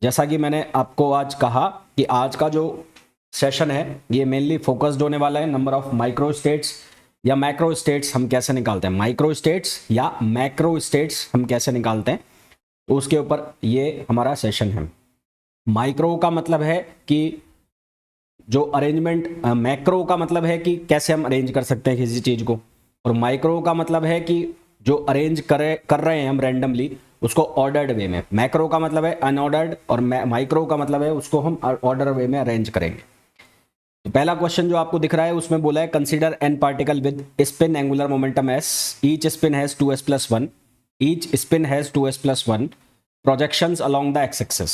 जैसा कि मैंने आपको आज कहा कि आज का जो सेशन है ये मेनली फोकस्ड होने वाला है नंबर ऑफ माइक्रो स्टेट्स या मैक्रो स्टेट्स हम कैसे निकालते हैं, माइक्रो स्टेट्स या मैक्रो स्टेट्स हम कैसे निकालते हैं, तो उसके ऊपर ये हमारा सेशन है। माइक्रो का मतलब है कि जो अरेंजमेंट, मैक्रो का मतलब है कि कैसे हम अरेंज कर सकते हैं किसी चीज़ को, और माइक्रो का मतलब है कि जो अरेंज कर रहे हैं हम रैंडमली उसको ऑर्डर्ड वे में। मैक्रो का मतलब है अनऑर्डर्ड और माइक्रो का मतलब है उसको हम ऑर्डर वे में अरेंज करेंगे। तो पहला क्वेश्चन जो आपको दिख रहा है उसमें बोला है consider N particle with spin angular momentum S, each spin has 2s+1, each spin has 2s+1 projections along the x axis,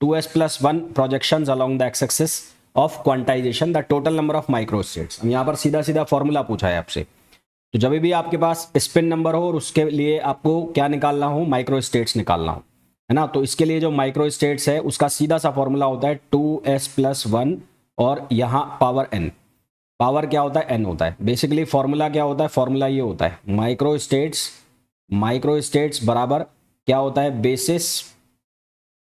2s+1 projections along the x axis of quantization the total number of micro states. हम यहाँ पर सीधा सीधा formula पूछा है आपसे, तो जब भी आपके पास स्पिन नंबर हो और उसके लिए आपको क्या निकालना हो, माइक्रो स्टेट्स निकालना हो, है ना। तो इसके लिए जो माइक्रो स्टेट्स है उसका सीधा सा फॉर्मूला होता है 2s+1 और यहाँ पावर n। पावर क्या होता है, n होता है। बेसिकली फॉर्मूला क्या होता है, फॉर्मूला ये होता है माइक्रो स्टेट्स बराबर क्या होता है,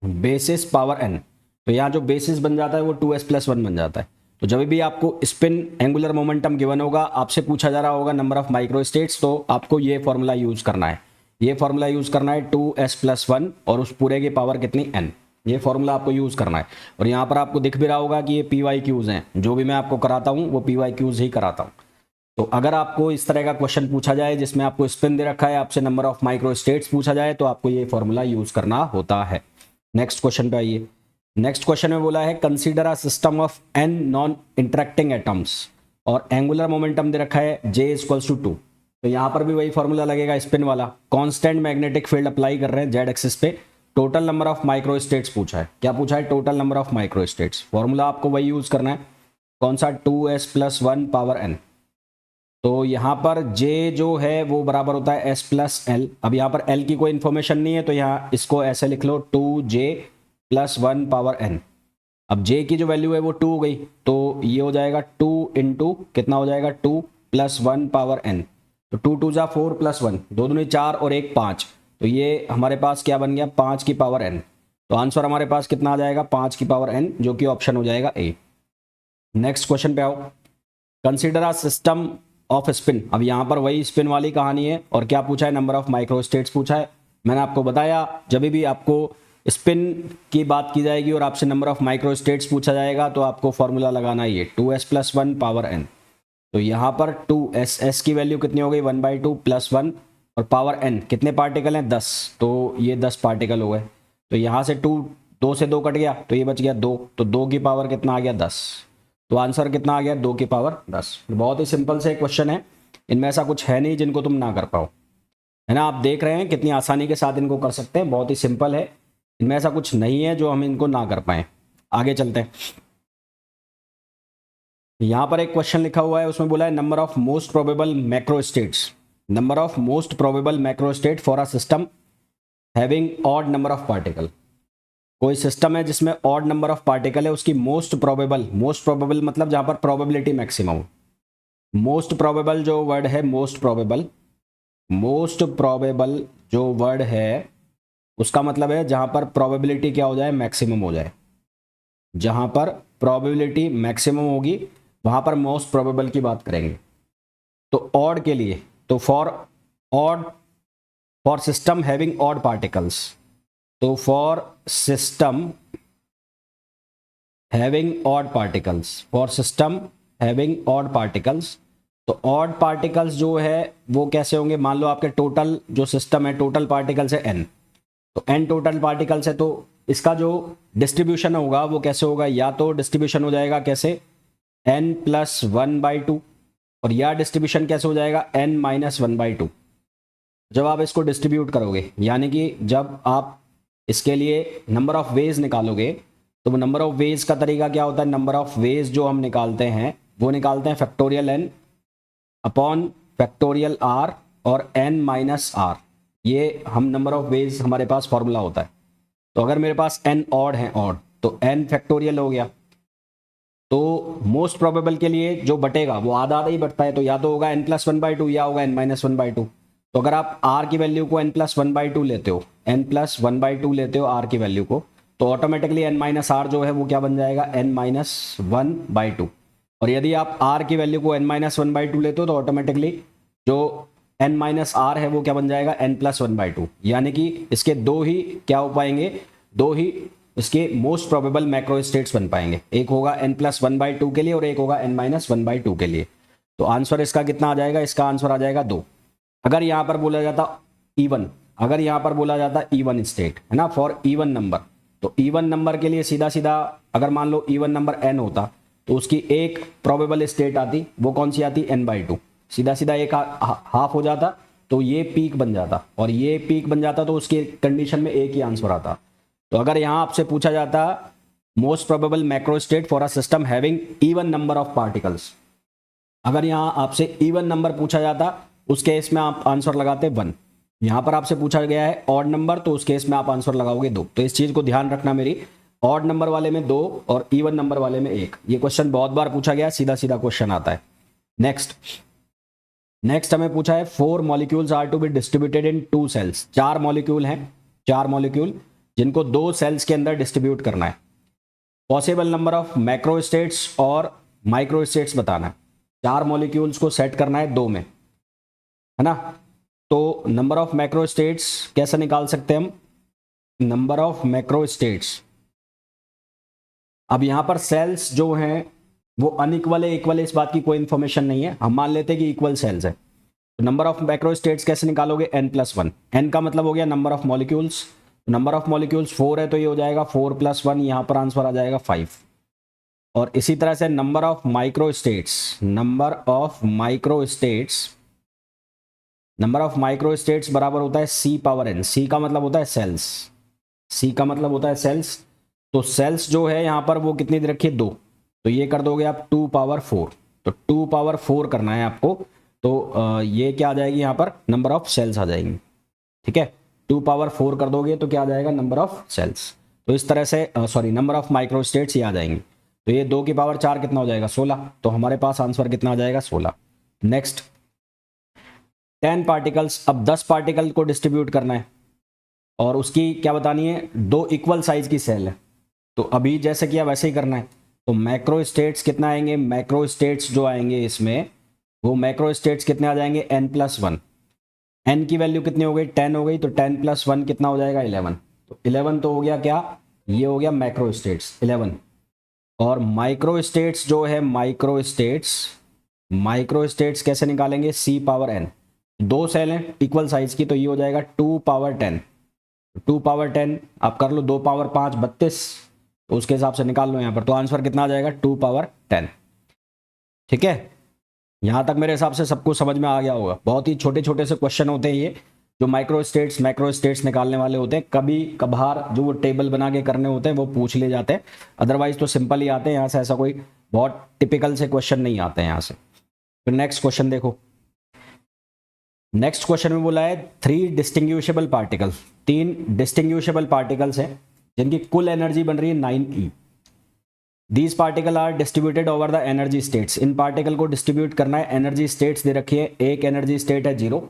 बेसिस पावर n। तो यहाँ जो बेसिस बन जाता है वो 2s+1 बन जाता है। तो जब भी आपको स्पिन एंगुलर मोमेंटम गिवन होगा, आपसे पूछा जा रहा होगा नंबर ऑफ माइक्रो स्टेट्स, तो आपको ये फॉर्मूला यूज करना है, ये फॉर्मूला यूज करना है 2s+1 और उस पूरे की पावर कितनी, n। ये फॉर्मूला आपको यूज करना है। और यहाँ पर आपको दिख भी रहा होगा कि ये PYQs हैं, जो भी मैं आपको कराता हूँ वो PYQs ही कराता हूँ। तो अगर आपको इस तरह का क्वेश्चन पूछा जाए जिसमें आपको स्पिन दे रखा है, आपसे नंबर ऑफ माइक्रो स्टेट्स पूछा जाए, तो आपको ये फॉर्मूला यूज करना होता है। नेक्स्ट क्वेश्चन पे आइए। नेक्स्ट क्वेश्चन में बोला है consider a system of n non interacting atoms और एंगुलर मोमेंटम दे रखा है J = 2। तो यहाँ पर भी वही फॉर्मूला लगेगा स्पिन वाला। कांस्टेंट मैग्नेटिक फील्ड अप्लाई कर रहे हैं Z एक्सिस पे, total number of micro states पूछा है। क्या पूछा है, total number of micro states. Formula आपको वही यूज करना है, कौन सा, 2s+1 पावर n। तो यहाँ पर J जो है वो बराबर होता है s+l। अब यहाँ पर l की कोई इन्फॉर्मेशन नहीं है, तो यहाँ इसको ऐसे लिख लो 2j+1 पावर n। अब J की जो वैल्यू है वो 2 हो गई, तो ये हो जाएगा 2 इंटू कितना हो जाएगा, 2+1 पावर n। तो 2 2 जा 4 + 1, 2 दूनी 4 और 1 5, तो ये हमारे पास क्या बन गया, 5 की पावर n। तो आंसर हमारे पास कितना आ जाएगा, 5 की पावर n, जो कि ऑप्शन हो जाएगा ए। नेक्स्ट क्वेश्चन पे आओ। Consider a system off spin. अब यहाँ पर वही स्पिन वाली कहानी है, और क्या पूछा है, नंबर ऑफ माइक्रो स्टेट्स पूछा है। मैंने आपको बताया जब भी आपको स्पिन की बात की जाएगी और आपसे नंबर ऑफ माइक्रो स्टेट्स पूछा जाएगा, तो आपको फॉर्मूला लगाना है ये 2s+1 पावर n। तो यहाँ पर 2s की वैल्यू कितनी हो गई, 1/2 + 1 और पावर n, कितने पार्टिकल हैं, 10। तो ये 10 पार्टिकल हो गए। तो यहाँ से 2 से 2 कट गया, तो ये बच गया 2, तो 2 की पावर कितना आ गया, 10। तो आंसर कितना आ गया, 2 की पावर 10। बहुत ही सिंपल से क्वेश्चन है, इनमें ऐसा कुछ है नहीं जिनको तुम ना कर पाओ, है ना। आप देख रहे हैं कितनी आसानी के साथ इनको कर सकते हैं, बहुत ही सिंपल है, इनमें ऐसा कुछ नहीं है जो हम इनको ना कर पाए। आगे चलते हैं। यहाँ पर एक क्वेश्चन लिखा हुआ है, उसमें बोला है number of most probable macro states, number of most probable macro state for a system having odd number of particle. कोई सिस्टम है जिसमें ऑड नंबर ऑफ पार्टिकल है, उसकी मोस्ट प्रोबेबल मतलब जहां पर प्रोबेबिलिटी मैक्सिमम। मोस्ट प्रोबेबल जो word है, मोस्ट प्रोबेबल जो वर्ड है उसका मतलब है जहां पर प्रोबेबिलिटी क्या हो जाए, मैक्सिमम हो जाए। जहां पर प्रोबेबिलिटी मैक्सिमम होगी वहां पर मोस्ट प्रोबेबल की बात करेंगे। तो ऑड के लिए, तो for system having odd particles, तो for system having odd particles, तो ऑड पार्टिकल्स जो है वो कैसे होंगे, मान लो आपके टोटल जो सिस्टम है, टोटल पार्टिकल्स है n, तो n टोटल पार्टिकल्स है, तो इसका जो डिस्ट्रीब्यूशन होगा वो कैसे होगा, या तो डिस्ट्रीब्यूशन हो जाएगा कैसे, n+1/2, और या डिस्ट्रीब्यूशन कैसे हो जाएगा, n-1/2। जब आप इसको डिस्ट्रीब्यूट करोगे, यानी कि जब आप इसके लिए नंबर ऑफ वेज निकालोगे, तो नंबर ऑफ वेज का तरीका क्या होता है, नंबर ऑफ वेज जो हम निकालते हैं वो निकालते हैं factorial n upon factorial r और n-r। ये हम नंबर ऑफ वेज हमारे पास फॉर्मूला होता है। तो अगर मेरे पास n ऑड है, तो n फैक्टोरियल हो गया। तो मोस्ट प्रोबेबल के लिए जो बटेगा वो आधा आधा ही बटता है, तो या तो होगा n+1/2 या होगा n-1/2। तो अगर आप r की वैल्यू को n+1/2 लेते हो, r की वैल्यू को, तो ऑटोमेटिकली n माइनस आर जो है वो क्या बन जाएगा, n माइनस 1/2। और यदि आप r की वैल्यू को n माइनस 1/2 लेते हो तो ऑटोमेटिकली जो n माइनस आर है वो क्या बन जाएगा, n प्लस 1/2। यानी कि इसके दो ही क्या हो पाएंगे, दो ही इसके मोस्ट प्रोबेबल मैक्रो स्टेट्स बन पाएंगे। एक होगा n प्लस 1/2 के लिए और एक होगा n माइनस 1/2 के लिए। तो आंसर इसका कितना आ जाएगा, इसका आंसर आ जाएगा 2। अगर यहाँ पर बोला जाता इवन, अगर यहाँ पर बोला जाता इवन स्टेट है ना, फॉर इवन नंबर, तो इवन नंबर के लिए सीधा सीधा अगर मान लो इवन नंबर n होता तो उसकी एक प्रोबेबल स्टेट आती, वो कौन सी आती, n/2। सीधा सीधा एक हाफ हो जाता तो ये पीक बन जाता, और ये पीक बन जाता तो उसकी कंडीशन में एक ही आंसर आता। तो अगर यहाँ आपसे पूछा जाता most probable macro state for a system having even number of particles, अगर यहाँ आपसे इवन नंबर पूछा जाता उस केस में आप आंसर लगाते 1। यहाँ पर आपसे पूछा गया है ऑड नंबर, तो उस केस में आप आंसर लगाओगे 2। तो इस चीज को ध्यान रखना मेरी, ऑड नंबर वाले में 2 और इवन नंबर वाले में 1। ये क्वेश्चन बहुत बार पूछा गया, सीधा सीधा क्वेश्चन आता है। नेक्स्ट हमें पूछा है 4 molecules are to be distributed in 2 cells. 4 molecule हैं, 4 मॉलिक्यूल जिनको 2 सेल्स के अंदर डिस्ट्रीब्यूट करना है। Possible number of macro states और माइक्रो स्टेट्स बताना है। 4 मॉलिक्यूल्स को सेट करना है 2 में, है ना। तो नंबर ऑफ मैक्रो स्टेट्स कैसे निकाल सकते हैं हम, नंबर ऑफ मैक्रो स्टेट्स। अब यहां पर सेल्स जो हैं वो अनइक्वल है, इक्वल है, इस बात की कोई इंफॉर्मेशन नहीं है। हम मान लेते हैं कि इक्वल सेल्स है। तो नंबर ऑफ मैक्रो स्टेट्स कैसे निकालोगे, n+1। n का मतलब हो गया number of molecules, number of molecules 4 है तो ये हो जाएगा 4+1, यहां पर आंसर आ जाएगा 5। और इसी तरह से number of micro states, number of micro states, number of micro states बराबर होता है C⁻n। C का मतलब होता है सेल्स, C का मतलब होता है सेल्स। तो सेल्स जो है यहां पर वो कितनी दे रखी है, 2। तो ये कर दोगे आप 2⁴। तो 2⁴ करना है आपको। तो ये क्या आ जाएगी, यहां पर नंबर ऑफ सेल्स आ जाएंगी। ठीक है, 2⁴ कर दोगे तो क्या आ जाएगा, नंबर ऑफ सेल्स। तो इस तरह से sorry number of micro states ये आ जाएंगी। तो ये 2⁴ कितना हो जाएगा, 16। तो हमारे पास आंसर कितना आ जाएगा, 16। Next 10 particles. अब 10 पार्टिकल को डिस्ट्रीब्यूट करना है और उसकी क्या बतानी है, 2 इक्वल साइज की सेल है। तो अभी जैसे किया वैसे ही करना है। तो मैक्रो स्टेट्स कितना आएंगे, मैक्रो स्टेट्स जो आएंगे इसमें वो मैक्रो स्टेट्स कितने आ जाएंगे, n+1। n की वैल्यू कितनी हो गई, 10 हो गई। तो 10+1 कितना हो जाएगा, 11। तो 11 तो हो गया क्या, ये हो गया मैक्रो स्टेट्स 11। और माइक्रो स्टेट्स जो है, माइक्रो स्टेट्स कैसे निकालेंगे, C⁻n। 2 सेल हैं इक्वल साइज की, तो ये हो जाएगा 2⁻10। 2⁻10 आप कर लो, 2⁻5 32, तो उसके हिसाब से निकाल लो यहाँ पर। तो आंसर कितना आ जाएगा, 2⁻10। ठीक है, यहाँ तक मेरे हिसाब से सबको समझ में आ गया होगा। बहुत ही छोटे छोटे से क्वेश्चन होते हैं ये, जो माइक्रो स्टेट्स निकालने वाले होते हैं। कभी कभार जो वो टेबल बना के करने होते हैं वो पूछ ले जाते हैं, अदरवाइज तो सिंपल ही आते हैं। यहाँ से ऐसा कोई बहुत टिपिकल से क्वेश्चन नहीं आते हैं यहाँ से। फिर नेक्स्ट क्वेश्चन देखो। नेक्स्ट क्वेश्चन में बोला है 3 डिस्टिंग्विशेबल पार्टिकल। 3 डिस्टिंग्विशेबल पार्टिकल्स हैं जिनकी कुल एनर्जी बन रही है 9e। These particle are distributed over the energy states. इन पार्टिकल को डिस्ट्रीब्यूट करना है, एनर्जी स्टेट्स दे रखी है। एक एनर्जी स्टेट है 0,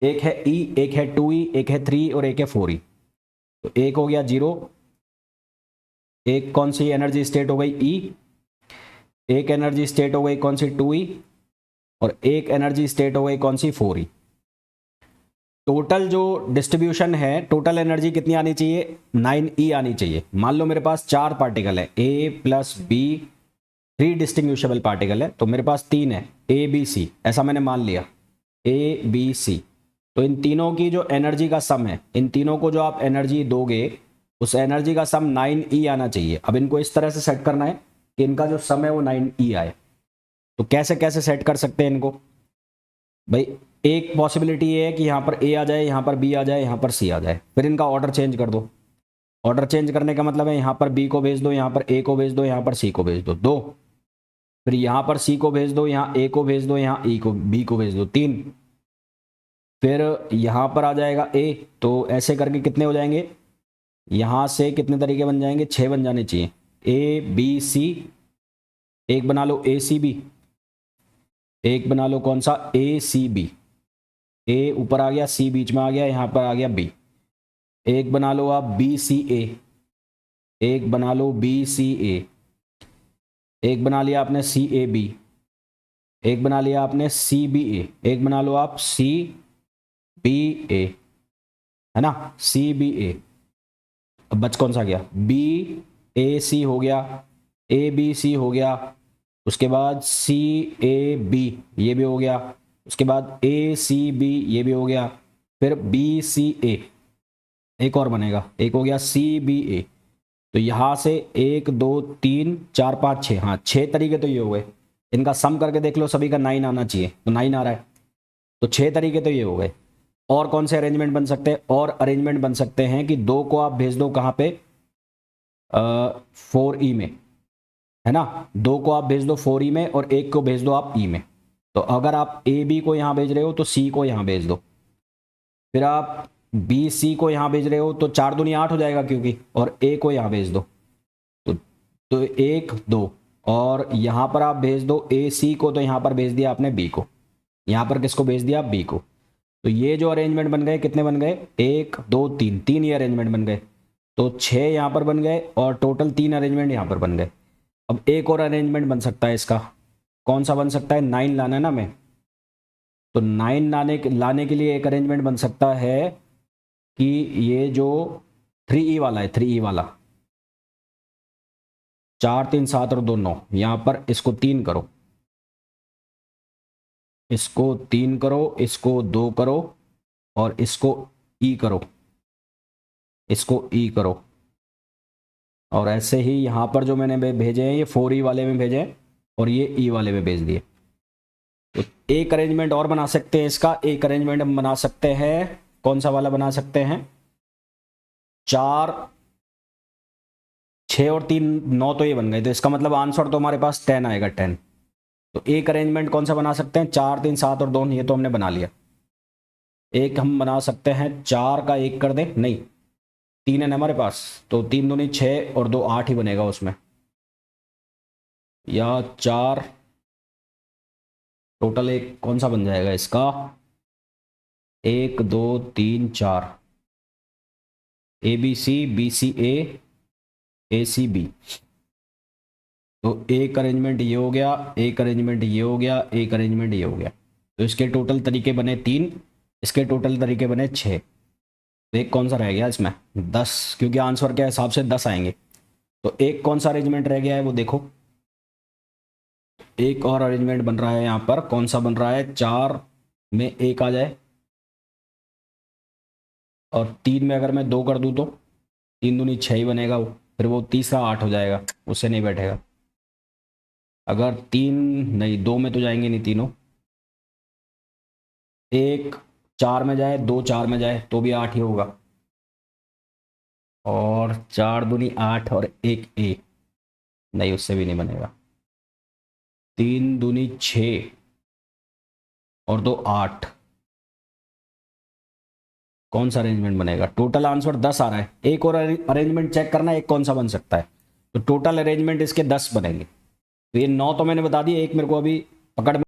एक है E, एक है 2E, एक है 3 और एक है 4E। तो एक हो गया 0, एक कौन सी एनर्जी स्टेट हो गई E, एक एनर्जी स्टेट हो गई कौन सी 2E, और एक एनर्जी स्टेट हो गई कौन सी 4E। टोटल जो डिस्ट्रीब्यूशन है, टोटल एनर्जी कितनी आनी चाहिए, 9e आनी चाहिए। मान लो मेरे पास 4 पार्टिकल है, A+B, 3 डिस्टिंग्विशेबल पार्टिकल है, तो मेरे पास 3 है ABC, ऐसा मैंने मान लिया ABC। तो इन तीनों की जो एनर्जी का सम है, इन तीनों को जो आप एनर्जी दोगे उस एनर्जी का सम 9e आना चाहिए। अब इनको इस तरह से सेट करना है कि इनका जो सम है वो 9e आए। तो कैसे कैसे सेट कर सकते हैं इनको भाई, एक पॉसिबिलिटी ये है कि यहाँ पर A आ जाए, यहाँ पर B आ जाए, यहाँ पर C आ जाए। फिर इनका ऑर्डर चेंज कर दो। ऑर्डर चेंज करने का मतलब है यहाँ पर B को भेज दो, यहाँ पर A को भेज दो, यहाँ पर C को भेज दो, 2। फिर यहाँ पर C को भेज दो, यहाँ A को भेज दो, यहाँ B को भेज दो, 3। फिर यहाँ पर आ जाएगा A। तो ऐसे करके कितने हो जाएंगे, यहाँ से कितने तरीके बन जाएंगे, 6 बन जाने चाहिए। ABC, एक बना लो ACB, एक बना लो कौन सा ACB। A ऊपर आ गया, C बीच में आ गया, यहाँ पर आ गया B। एक बना लो आप BCA, एक बना लो बी सी ए, एक बना लिया आपने सी ए बी, एक बना लिया आपने सी बी ए, एक बना लो आप सी बी ए, है ना, सी बी ए। अब बच कौन सा गया, बी ए सी हो गया, ए बी सी हो गया, उसके बाद सी ए बी ये भी हो गया, उसके बाद ए सी बी ये भी हो गया, फिर बी सी ए, एक और बनेगा, एक हो गया सी बी ए। तो यहाँ से 1 2 3 4 5 6, हाँ 6 तरीके तो ये हो गए। इनका सम करके देख लो, सभी का 9 आना चाहिए, तो 9 आ रहा है, तो 6 तरीके तो ये हो गए। और कौन से अरेंजमेंट बन सकते हैं, और अरेंजमेंट बन सकते हैं कि 2 को आप भेज दो कहाँ पे, 4E में, है ना, 2 को आप भेज दो 4E में और 1 को भेज दो आप E में। तो अगर आप ए बी को यहाँ भेज रहे हो तो सी को यहाँ भेज दो, फिर आप बी सी को यहाँ भेज रहे हो तो 4 दूनी 8 हो जाएगा क्योंकि, और ए को यहाँ भेज दो तो 1 2, और यहाँ पर आप भेज दो ए सी को, तो यहाँ पर भेज दिया आपने बी को, यहाँ पर किसको भेज दिया, बी को। तो ये जो अरेंजमेंट बन गए कितने बन गए, 1 2 3, 3 ये अरेंजमेंट बन गए, तो 6 यहाँ पर बन गए और टोटल 3 अरेंजमेंट यहाँ पर बन गए। अब एक और अरेंजमेंट बन सकता है इसका, कौन सा बन सकता है, 9 लाना है ना मैं, तो 9 लाने के लिए एक अरेंजमेंट बन सकता है कि ये जो 3E वाला है, 3E वाला 4 3 7 और 2 9, यहाँ पर इसको 3 करो, इसको 3 करो, इसको 2 करो, और इसको E करो, इसको E करो, और ऐसे ही यहाँ पर जो मैंने भेजे हैं ये 4E वाले में भेजे हैं और ये E वाले में भेज दिए। तो एक अरेंजमेंट और बना सकते हैं इसका, एक अरेंजमेंट हम बना सकते हैं, कौन सा वाला बना सकते हैं, 4 6 और 3 9, तो ये बन गए, तो इसका मतलब आंसर तो हमारे पास 10 आएगा, 10। तो एक अरेंजमेंट कौन सा बना सकते हैं, 4 3 7 और 2, ये तो हमने बना लिया। एक हम बना सकते हैं 4 का 1 कर दे, नहीं 3 है ना हमारे पास, तो 3 दूनी 6 और 2 8 ही बनेगा उसमें, या 4 टोटल एक कौन सा बन जाएगा इसका, 1 2 3 4, A B C A C B. तो एक अरेंजमेंट ये हो गया, एक अरेंजमेंट ये हो गया, एक अरेंजमेंट ये हो गया, तो इसके टोटल तरीके बने 3, इसके टोटल तरीके बने 6। तो एक कौन सा रह गया इसमें, 10, क्योंकि आंसर के हिसाब से 10 आएंगे। तो एक कौन सा अरेंजमेंट रह गया है वो देखो, एक और अरेंजमेंट बन रहा है यहाँ पर, कौन सा बन रहा है, 4 में 1 आ जाए और 3 में अगर मैं 2 कर दूँ तो 3 दूनी 6 ही बनेगा वो, फिर वो तीसरा 8 हो जाएगा, उससे नहीं बैठेगा। अगर 3 नहीं, 2 में तो जाएंगे नहीं तीनों, 1 4 में जाए, 2 4 में जाए तो भी 8 ही होगा, और 4 दूनी 8 और 1 ए, नहीं उससे भी नहीं बनेगा, 3 दूनी 6 और 2 8, कौन सा अरेंजमेंट बनेगा, टोटल आंसर 10 आ रहा है। एक और अरेंजमेंट चेक करना है, एक कौन सा बन सकता है, तो टोटल अरेंजमेंट इसके 10 बनेंगे। तो ये 9 तो मैंने बता दिया, एक मेरे को अभी पकड़ में